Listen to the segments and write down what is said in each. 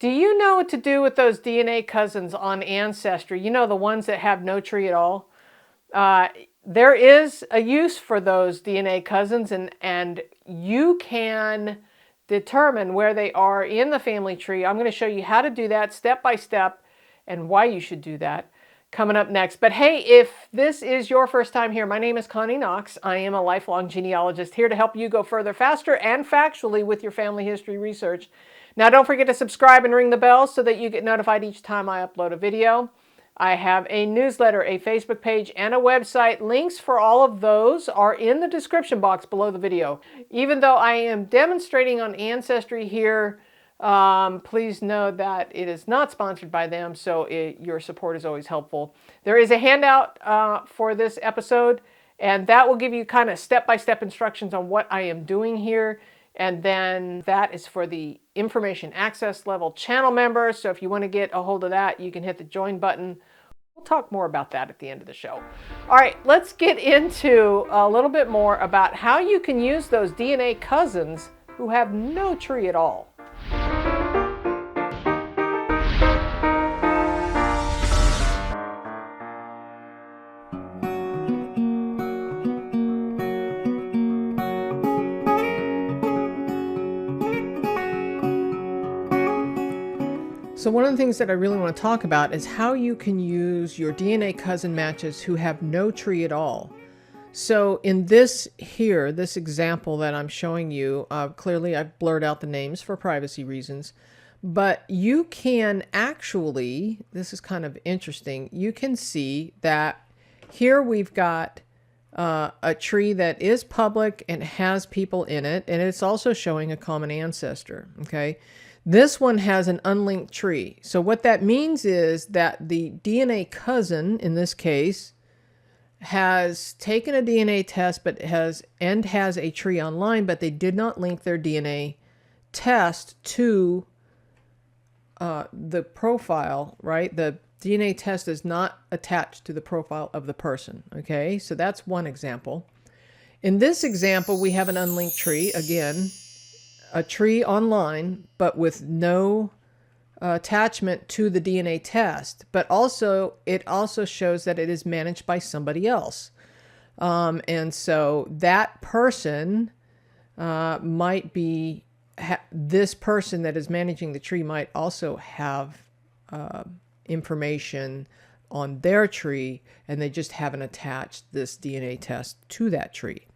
Do you know what to do with those DNA cousins on Ancestry? You know, the ones that have no tree at all? There is a use for those DNA cousins, and you can determine where they are in the family tree. I'm going to show you how to do that step by step and why you should do that coming up next. But hey, if this is your first time here, my name is Connie Knox. I am a lifelong genealogist here to help you go further, faster, and factually with your family history research. Now, don't forget to subscribe and ring the bell so that you get notified each time I upload a video. I have a newsletter, a Facebook page, and a website. Links for all of those are in the description box below the video. Even though I am demonstrating on Ancestry here, please know that it is not sponsored by them, so your support is always helpful. There is a handout for this episode, and that will give you kind of step-by-step instructions on what I am doing here. And then that is for the information access level channel members. So if you want to get a hold of that, you can hit the join button. We'll talk more about that at the end of the show. All right, let's get into a little bit more about how you can use those DNA cousins who have no tree at all. So one of the things that I really want to talk about is how you can use your DNA cousin matches who have no tree at all. So in this example that I'm showing you, clearly I've blurred out the names for privacy reasons, but you can actually, this is kind of interesting, you can see that here we've got a tree that is public and has people in it, and it's also showing a common ancestor, okay? This one has an unlinked tree. So what that means is that the DNA cousin, in this case, has taken a DNA test has a tree online, but they did not link their DNA test to the profile, right? The DNA test is not attached to the profile of the person, okay? So that's one example. In this example, we have an unlinked tree, again, a tree online, but with no attachment to the DNA test. But also, it also shows that it is managed by somebody else. And so that person might be, this person that is managing the tree might also have information on their tree, and they just haven't attached this DNA test to that tree.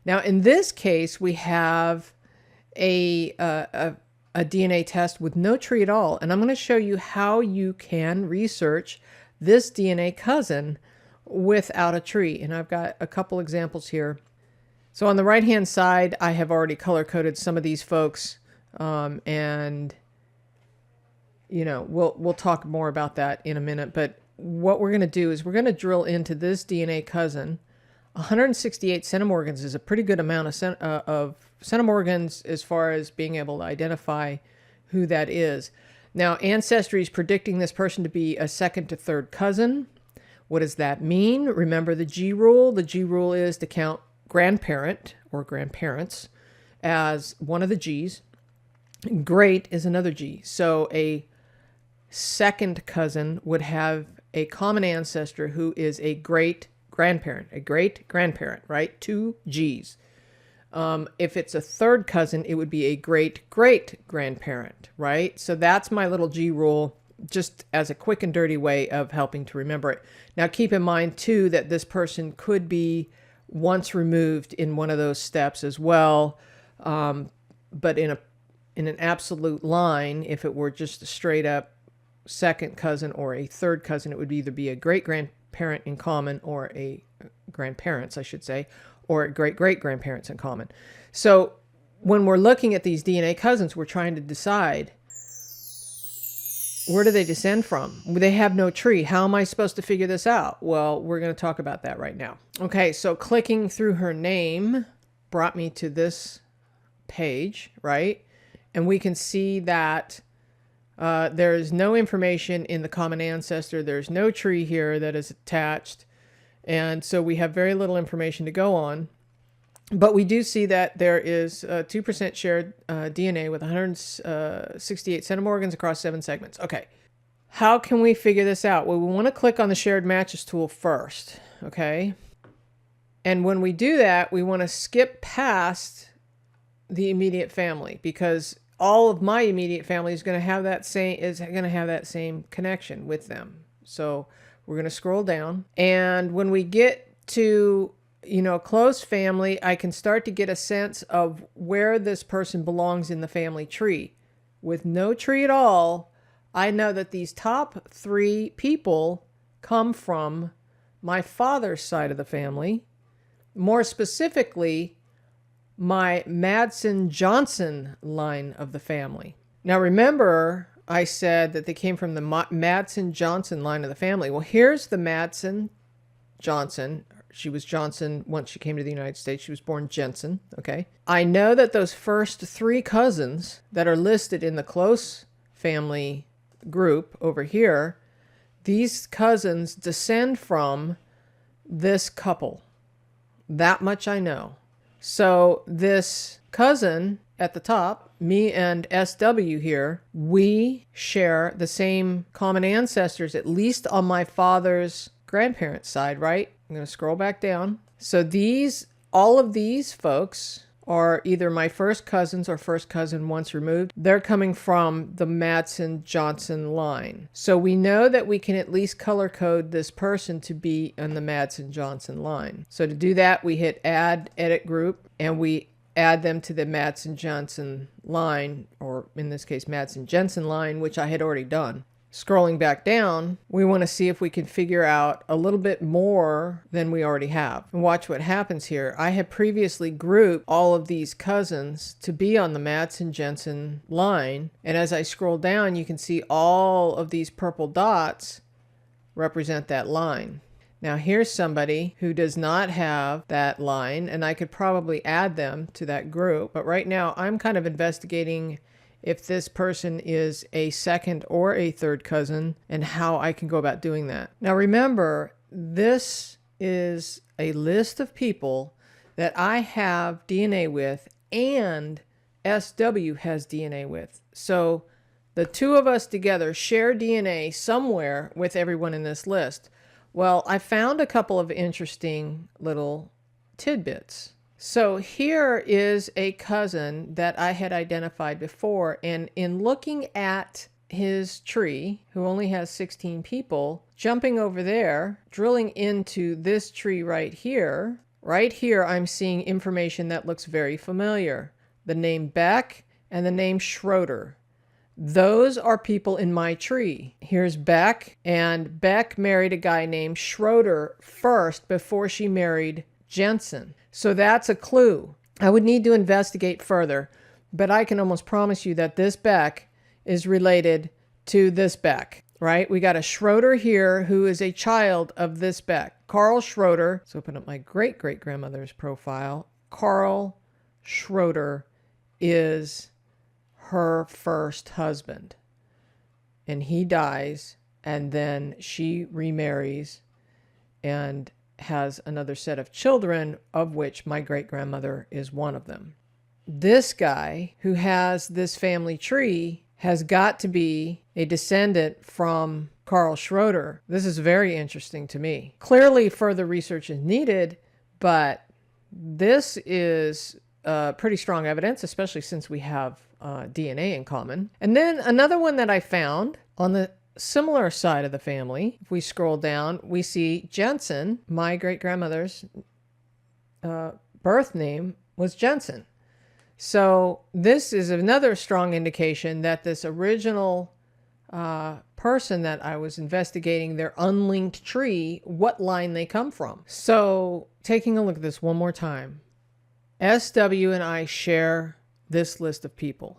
Now, in this case, we have a DNA test with no tree at all. And I'm going to show you how you can research this DNA cousin without a tree. And I've got a couple examples here. So on the right-hand side, I have already color-coded some of these folks. And, you know, we'll talk more about that in a minute. But what we're going to do is we're going to drill into this DNA cousin. 168 centimorgans is a pretty good amount of centimorgans as far as being able to identify who that is. Now, Ancestry is predicting this person to be a second to third cousin. What does that mean? Remember the G rule? The G rule is to count grandparent or grandparents as one of the G's. Great is another G. So a second cousin would have a common ancestor who is a great grandparent, right? 2 G's. If it's a third cousin, it would be a great-great-grandparent, right? So that's my little G rule, just as a quick and dirty way of helping to remember it. Now, keep in mind, too, that this person could be once removed in one of those steps as well. But in an absolute line, if it were just a straight-up second cousin or a third cousin, it would either be a great-grandparent in common, or a grandparents, I should say, or great-great-grandparents in common. So when we're looking at these DNA cousins, we're trying to decide, where do they descend from? They have no tree. How am I supposed to figure this out? Well, we're going to talk about that right now. Okay, so clicking through her name brought me to this page, right? And we can see that there is no information in the common ancestor. There's no tree here that is attached. And so we have very little information to go on. But we do see that there is 2% shared DNA with 168 centimorgans across 7 segments. Okay. How can we figure this out? Well, we want to click on the shared matches tool first. Okay. And when we do that, we want to skip past the immediate family, because all of my immediate family is going to have that same connection with them. So we're going to scroll down, and when we get to close family, I can start to get a sense of where this person belongs in the family tree. With no tree at all, I know that these top 3 people come from my father's side of the family. More specifically, my Madsen-Johnson line of the family. Now remember, I said that they came from the Madsen-Johnson line of the family. Well, here's the Madsen-Johnson. She was Johnson once she came to the United States. She was born Jensen, okay? I know that those first 3 cousins that are listed in the close family group over here, these cousins descend from this couple. That much I know. So this cousin at the top, me and SW here, we share the same common ancestors, at least on my father's grandparents' side, right? I'm going to scroll back down. So all of these folks are either my first cousins or first cousin once removed. They're coming from the Madsen-Johnson line. So we know that we can at least color code this person to be on the Madsen-Johnson line. So to do that, we hit Add Edit Group, and we add them to the Madsen-Johnson line, or in this case, Madsen-Jensen line, which I had already done. Scrolling back down, we want to see if we can figure out a little bit more than we already have. And watch what happens here. I had previously grouped all of these cousins to be on the Madsen-Jensen line. And as I scroll down, you can see all of these purple dots represent that line. Now here's somebody who does not have that line, and I could probably add them to that group. But right now I'm kind of investigating if this person is a second or a third cousin, and how I can go about doing that. Now remember, this is a list of people that I have DNA with and SW has DNA with. So the 2 of us together share DNA somewhere with everyone in this list. Well, I found a couple of interesting little tidbits. So here is a cousin that I had identified before, and in looking at his tree, who only has 16 people, jumping over there, drilling into this tree right here, I'm seeing information that looks very familiar. The name Beck and the name Schroeder. Those are people in my tree. Here's Beck, and Beck married a guy named Schroeder first before she married Jensen. So that's a clue. I would need to investigate further, but I can almost promise you that this Beck is related to this Beck, right? We got a Schroeder here who is a child of this Beck. Carl Schroeder. Let's open up my great-great-grandmother's profile. Carl Schroeder is her first husband, and he dies, and then she remarries and has another set of children, of which my great-grandmother is one of them. This guy who has this family tree has got to be a descendant from Carl Schroeder. This is very interesting to me. Clearly further research is needed, but this is pretty strong evidence, especially since we have DNA in common. And then another one that I found on the similar side of the family, if we scroll down, we see Jensen. My great-grandmother's birth name was Jensen. So this is another strong indication that this original person that I was investigating, their unlinked tree, what line they come from. So taking a look at this one more time, SW and I share this list of people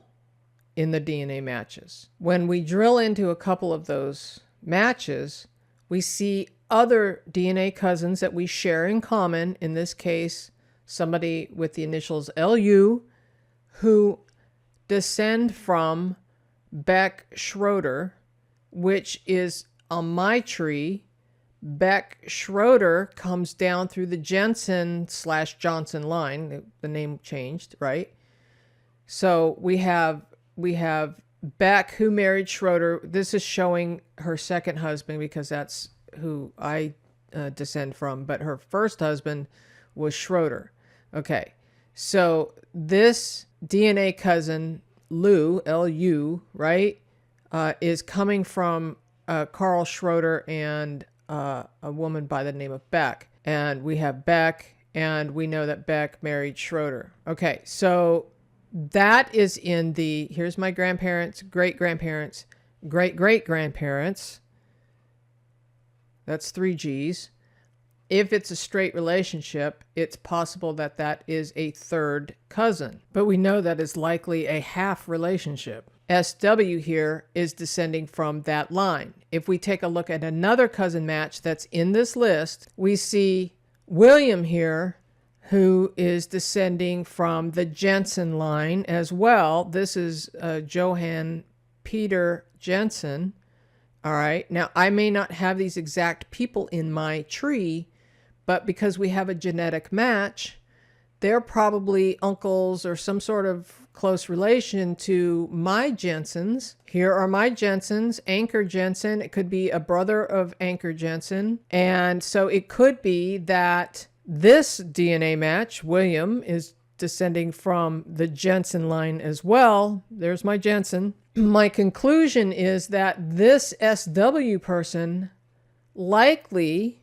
in the DNA matches. When we drill into a couple of those matches, we see other DNA cousins that we share in common. In this case, somebody with the initials LU who descend from Beck Schroeder, which is on my tree, Beck Schroeder comes down through the Jensen/Johnson line. The name changed, right? So we have Beck, who married Schroeder. This is showing her second husband because that's who I descend from, but her first husband was Schroeder. Okay, so this DNA cousin, Lou, L-U, right, is coming from Carl Schroeder and a woman by the name of Beck. And we have Beck, and we know that Beck married Schroeder. Okay, so that is in the, here's my grandparents, great-grandparents, great-great-grandparents. That's 3 G's. If it's a straight relationship, it's possible that that is a third cousin. But we know that is likely a half relationship. SW here is descending from that line. If we take a look at another cousin match that's in this list, we see William here, who is descending from the Jensen line as well. This is Johann Peter Jensen. All right. Now, I may not have these exact people in my tree, but because we have a genetic match, they're probably uncles or some sort of close relation to my Jensens. Here are my Jensens, Anchor Jensen. It could be a brother of Anchor Jensen. And so it could be that this DNA match, William, is descending from the Jensen line as well. There's my Jensen. My conclusion is that this SW person likely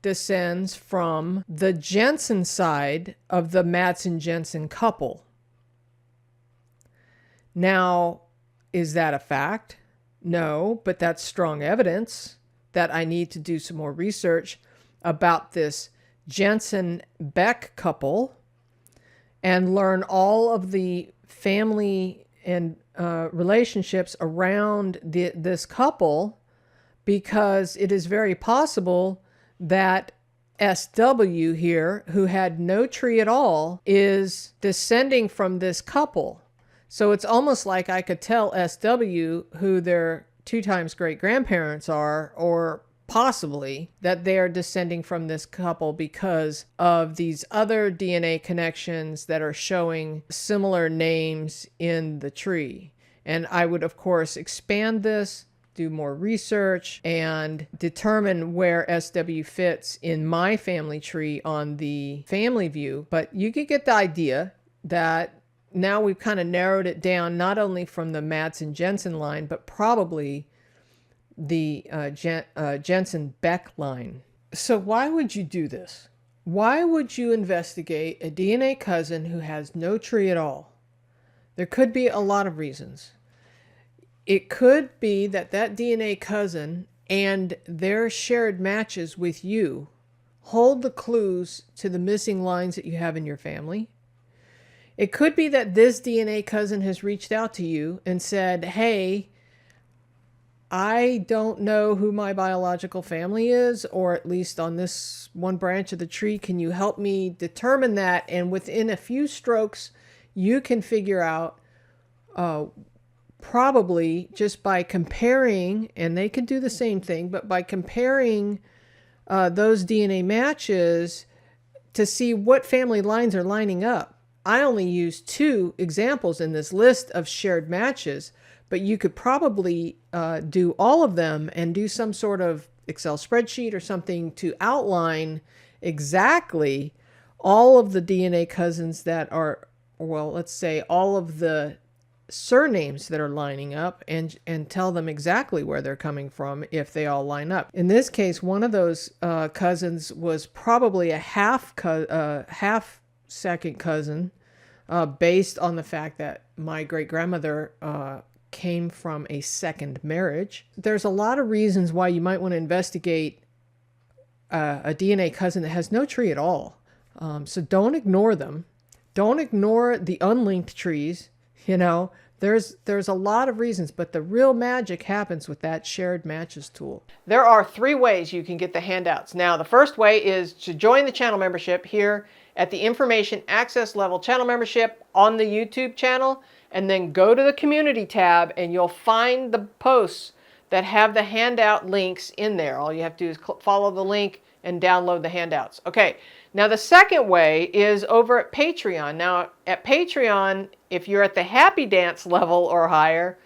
descends from the Jensen side of the Madsen-Jensen couple. Now, is that a fact? No, but that's strong evidence that I need to do some more research about this Jensen-Beck couple and learn all of the family and relationships around this couple, because it is very possible that SW here, who had no tree at all, is descending from this couple. So it's almost like I could tell SW who their 2 times great-grandparents are, or possibly that they are descending from this couple because of these other DNA connections that are showing similar names in the tree. And I would, of course, expand this, do more research, and determine where SW fits in my family tree on the family view. But you could get the idea that now we've kind of narrowed it down, not only from the Madsen-Jensen line, but probably the Jensen-Beck line. So why would you do this? Why would you investigate a DNA cousin who has no tree at all? There could be a lot of reasons. It could be that that DNA cousin and their shared matches with you hold the clues to the missing lines that you have in your family. It could be that this DNA cousin has reached out to you and said, hey, I don't know who my biological family is, or at least on this one branch of the tree, can you help me determine that? And within a few strokes, you can figure out probably just by comparing, and they could do the same thing, but by comparing those DNA matches to see what family lines are lining up. I only used 2 examples in this list of shared matches, but you could probably do all of them and do some sort of Excel spreadsheet or something to outline exactly all of the DNA cousins that are, well, let's say all of the surnames that are lining up, and tell them exactly where they're coming from if they all line up. In this case, one of those cousins was probably a half second cousin, based on the fact that my great-grandmother came from a second marriage. There's a lot of reasons why you might want to investigate a DNA cousin that has no tree at all. So don't ignore them. Don't ignore the unlinked trees. You know, there's a lot of reasons, but the real magic happens with that shared matches tool. There are 3 ways you can get the handouts. Now, the first way is to join the channel membership here at the information access level channel membership on the YouTube channel, and then go to the community tab and you'll find the posts that have the handout links in there. All you have to do is follow the link and download the handouts. Okay, now the second way is over at Patreon. Now at Patreon, if you're at the Happy Dance level or higher,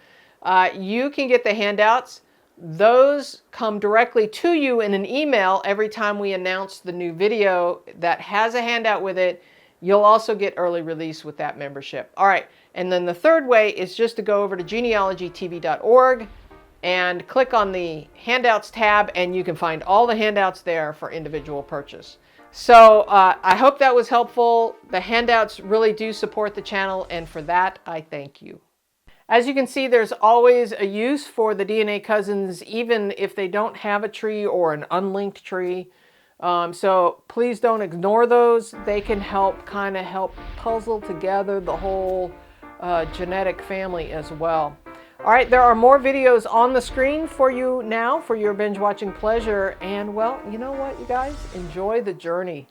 you can get the handouts. Those come directly to you in an email every time we announce the new video that has a handout with it. You'll also get early release with that membership. All right, and then the third way is just to go over to genealogytv.org and click on the handouts tab, and you can find all the handouts there for individual purchase. So I hope that was helpful. The handouts really do support the channel, and for that, I thank you. As you can see, there's always a use for the DNA cousins, even if they don't have a tree or an unlinked tree. So please don't ignore those. They can help puzzle together the whole genetic family as well. All right, there are more videos on the screen for you now for your binge watching pleasure. And well, you know what, you guys? Enjoy the journey.